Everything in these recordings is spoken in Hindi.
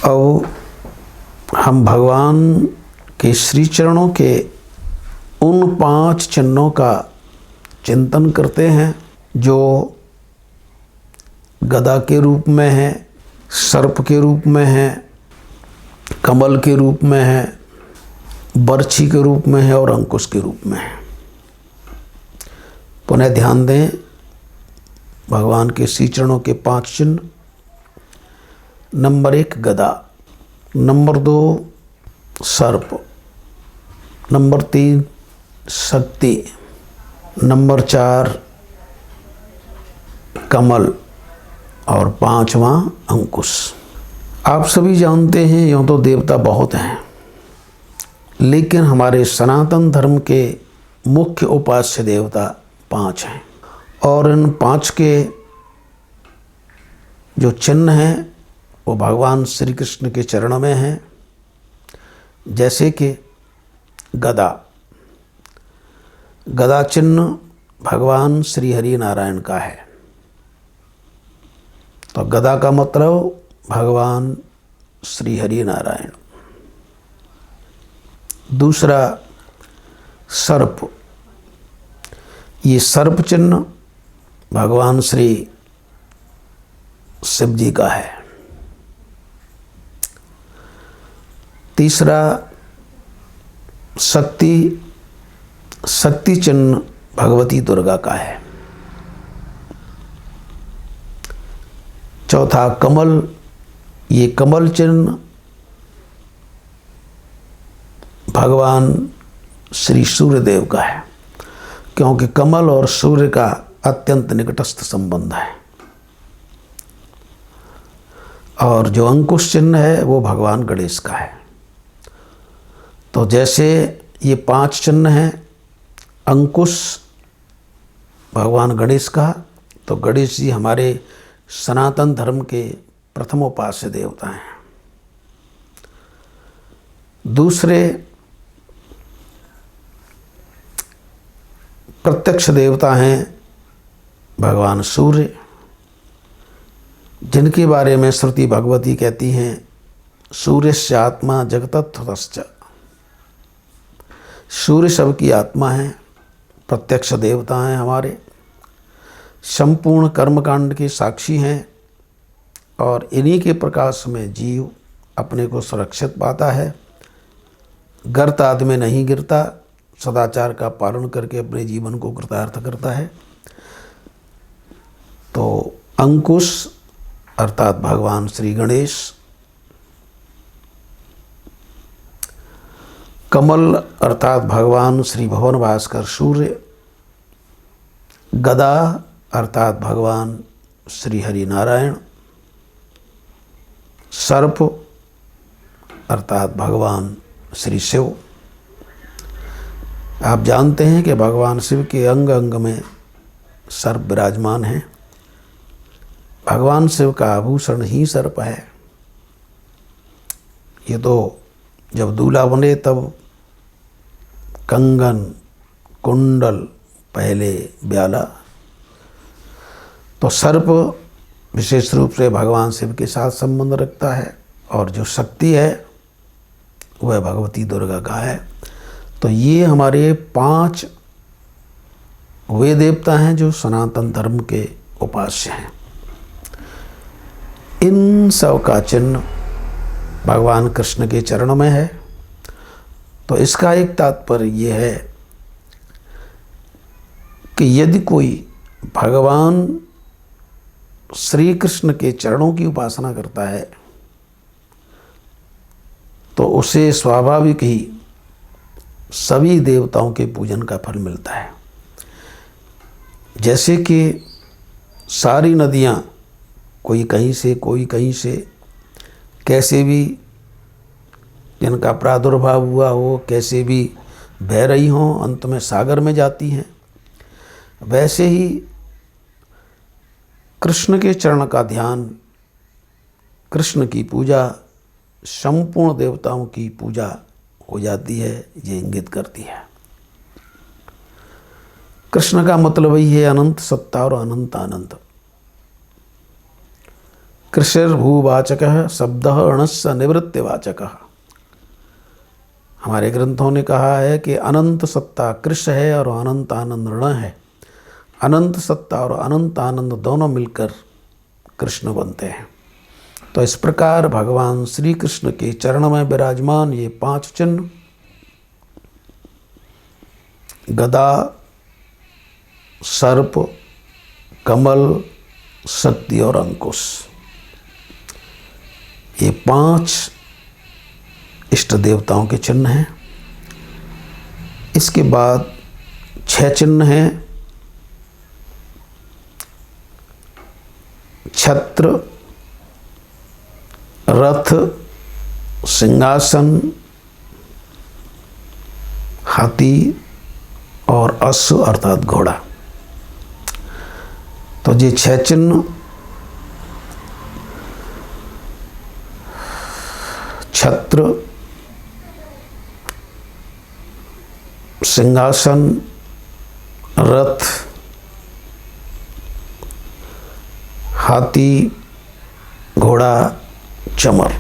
अब हम भगवान के श्री चरणों के उन 5 चिन्हों का चिंतन करते हैं जो गदा के रूप में है, सर्प के रूप में है, कमल के रूप में है, बर्छी के रूप में है और अंकुश के रूप में है। पुनः ध्यान दें, भगवान के श्री चरणों के 5 चिन्ह। नंबर 1 गदा, नंबर 2 सर्प, नंबर 3 शक्ति, नंबर 4 कमल और 5वां अंकुश। आप सभी जानते हैं यूँ तो देवता बहुत हैं, लेकिन हमारे सनातन धर्म के मुख्य उपास्य देवता 5 हैं और इन 5 के जो चिन्ह हैं वो भगवान श्री कृष्ण के चरणों में हैं। जैसे कि गदा, गदा चिन्ह भगवान श्री हरि नारायण का है। तो गदा का मतलब भगवान श्री हरि नारायण। दूसरा सर्प, ये सर्प चिन्ह भगवान श्री शिव जी का है। तीसरा शक्ति, शक्ति चिन्ह भगवती दुर्गा का है। चौथा कमल, ये कमल चिन्ह भगवान श्री सूर्यदेव का है, क्योंकि कमल और सूर्य का अत्यंत निकटस्थ संबंध है। और जो अंकुश चिन्ह है वो भगवान गणेश का है। तो जैसे ये 5 चिन्ह हैं, अंकुश भगवान गणेश का, तो गणेश जी हमारे सनातन धर्म के प्रथम उपास्य देवता हैं। दूसरे प्रत्यक्ष देवता हैं भगवान सूर्य, जिनके बारे में श्रुति भगवती कहती हैं सूर्यस्य आत्मा जगतस्ततश्च। सूर्य सबकी आत्मा है, प्रत्यक्ष देवता हैं हमारे, संपूर्ण कर्मकांड के साक्षी हैं और इन्हीं के प्रकाश में जीव अपने को सुरक्षित पाता है। गर्त आदि में नहीं गिरता, सदाचार का पालन करके अपने जीवन को कृतार्थ करता है। तो अंकुश अर्थात भगवान श्री गणेश, कमल अर्थात भगवान श्री भुवन भास्कर सूर्य, गदा अर्थात भगवान श्री हरि नारायण, सर्प अर्थात भगवान श्री शिव। आप जानते हैं कि भगवान शिव के अंग अंग में सर्प विराजमान हैं। भगवान शिव का आभूषण ही सर्प है। ये तो जब दूल्हा बने तब कंगन, कुंडल, पहले ब्याला। तो सर्प विशेष रूप से भगवान शिव के साथ संबंध रखता है और जो शक्ति है वह भगवती दुर्गा का है। तो ये हमारे 5 वे देवता हैं जो सनातन धर्म के उपास्य हैं। इन सब का चिन्ह भगवान कृष्ण के चरणों में है। तो इसका एक तात्पर्य ये है कि यदि कोई भगवान श्री कृष्ण के चरणों की उपासना करता है तो उसे स्वाभाविक ही सभी देवताओं के पूजन का फल मिलता है। जैसे कि सारी नदियाँ कोई कहीं से कोई कहीं से कैसे भी जिनका प्रादुर्भाव हुआ हो, कैसे भी बह रही हों, अंत में सागर में जाती हैं, वैसे ही कृष्ण के चरण का ध्यान, कृष्ण की पूजा संपूर्ण देवताओं की पूजा हो जाती है। ये इंगित करती है। कृष्ण का मतलब ही है अनंत सत्ता और अनंत आनंद। कृषिर्भूवाचकः शब्दः अणस्य निवृत्तिवाचकः। हमारे ग्रंथों ने कहा है कि अनंत सत्ता कृष है और अनंत आनंद ऋण है। अनंत सत्ता और अनंत आनंद दोनों मिलकर कृष्ण बनते हैं। तो इस प्रकार भगवान श्री कृष्ण के चरण में विराजमान ये 5 चिन्ह, गदा, सर्प, कमल, शक्ति और अंकुश, ये 5 इष्ट देवताओं के चिन्ह हैं। इसके बाद 6 चिन्ह हैं, छत्र, रथ, सिंहासन, हाथी और अश्व अर्थात घोड़ा। तो ये 6 चिन्ह छत्र, सिंहासन, रथ, हाथी, घोड़ा, चमर,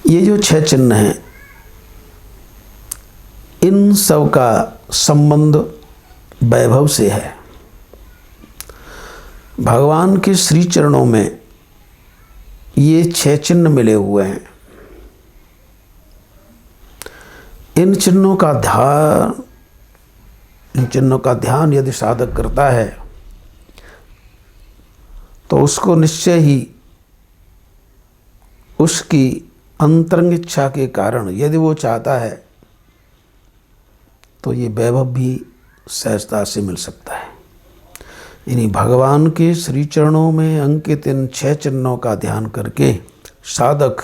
ये जो 6 चिन्ह हैं, इन सब का संबंध वैभव से है। भगवान के श्री चरणों में ये 6 चिन्ह मिले हुए हैं। इन चिन्हों का ध्यान यदि साधक करता है तो उसको निश्चय ही उसकी अंतरंग इच्छा के कारण यदि वो चाहता है तो ये वैभव भी सहजता से मिल सकता है। यानी भगवान के श्री चरणों में अंकित इन 6 चिन्हों का ध्यान करके साधक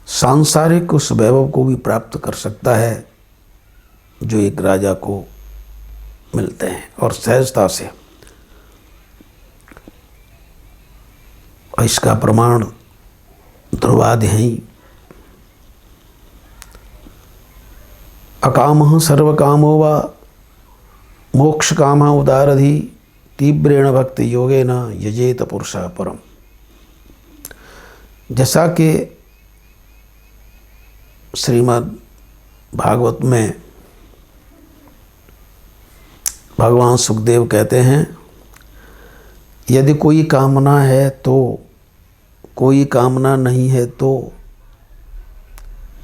सांसारिक उस वैभव को भी प्राप्त कर सकता है जो एक राजा को मिलते हैं और सहजता से। और इसका प्रमाण ध्रुवादि हैं। अकामः सर्वकामो वा मोक्ष कामः उदारधि तीव्रेण भक्ति योगेन यजेत पुरुषः परम। जैसा कि श्रीमद् भागवत में भगवान सुखदेव कहते हैं, यदि कोई कामना है तो, कोई कामना नहीं है तो,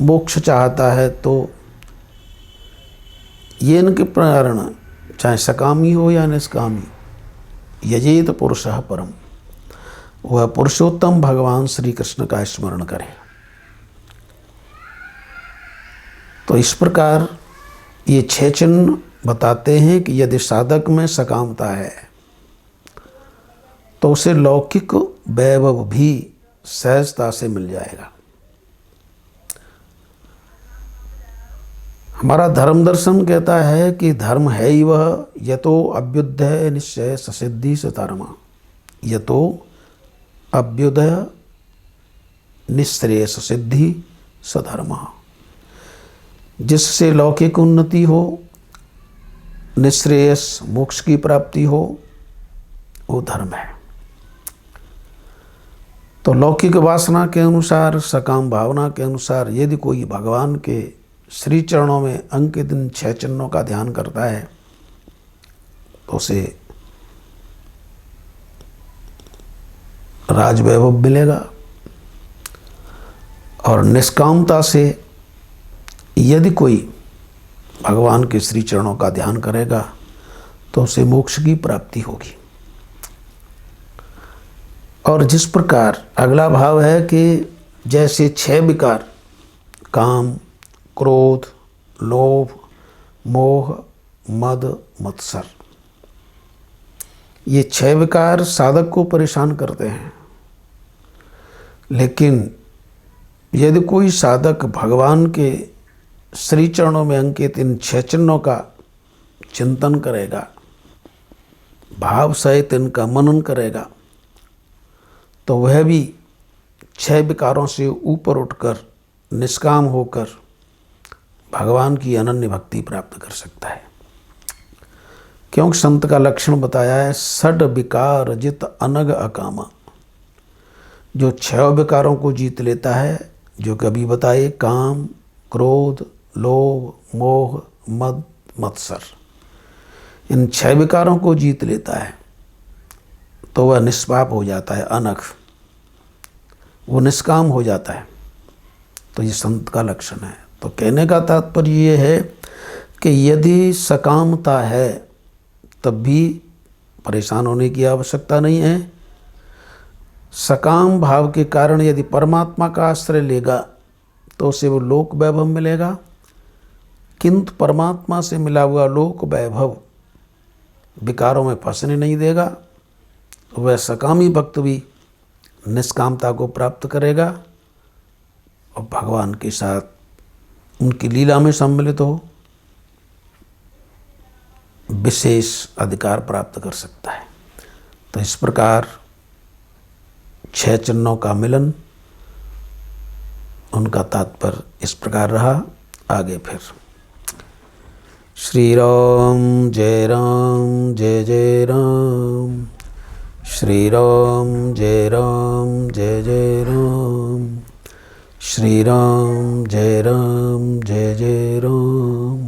मोक्ष चाहता है तो, ये इनके कारण चाहे सकामी हो या निष्कामी, यजेत पुरुषः परम, वह पुरुषोत्तम भगवान श्री कृष्ण का स्मरण करें। तो इस प्रकार ये 6 चिन्ह बताते हैं कि यदि साधक में सकामता है तो उसे लौकिक वैभव भी सहजता से मिल जाएगा। हमारा धर्म दर्शन कहता है कि धर्म है ही वह यतो अभ्युदय निश्चय ससिद्धि सधर्म, यतो अभ्युदय निश्रेय ससिद्धि सधर्म। जिससे लौकिक उन्नति हो, निश्रेयस मोक्ष की प्राप्ति हो, वो धर्म है। तो लौकिक वासना के अनुसार, सकाम भावना के अनुसार यदि कोई भगवान के श्री चरणों में अंकित इन 6 चिन्हों का ध्यान करता है तो उसे राजवैभव मिलेगा। और निष्कामता से यदि कोई भगवान के श्री चरणों का ध्यान करेगा तो उसे मोक्ष की प्राप्ति होगी। और जिस प्रकार अगला भाव है कि जैसे 6 विकार काम, क्रोध, लोभ, मोह, मद, मत्सर, ये 6 विकार साधक को परेशान करते हैं। लेकिन यदि कोई साधक भगवान के श्री चरणों में अंकित इन 6 चिन्हों का चिंतन करेगा, भाव सहित इनका मनन करेगा, तो वह भी 6 विकारों से ऊपर उठकर निष्काम होकर भगवान की अनन्य भक्ति प्राप्त कर सकता है। क्योंकि संत का लक्षण बताया है, षड विकार जित अनग अकामा। जो 6 विकारों को जीत लेता है, जो कभी बताए काम, क्रोध, लोभ, मोह, मद, मत्सर, इन 6 विकारों को जीत लेता है तो वह निष्पाप हो जाता है, अनग, वो निष्काम हो जाता है। तो ये संत का लक्षण है। तो कहने का तात्पर्य ये है कि यदि सकामता है तब भी परेशान होने की आवश्यकता नहीं है। सकाम भाव के कारण यदि परमात्मा का आश्रय लेगा तो उसे वो लोक वैभव मिलेगा, किंतु परमात्मा से मिला हुआ लोक वैभव विकारों में फंसने नहीं देगा। वह सकामी भक्त भी निष्कामता को प्राप्त करेगा और भगवान के साथ उनकी लीला में सम्मिलित हो विशेष अधिकार प्राप्त कर सकता है। तो इस प्रकार 6 चिन्हों का मिलन, उनका तात्पर्य इस प्रकार रहा। आगे फिर श्री राम जय राम जय जय राम, श्री राम जय राम जय जय राम, श्री राम जय राम जय जय राम।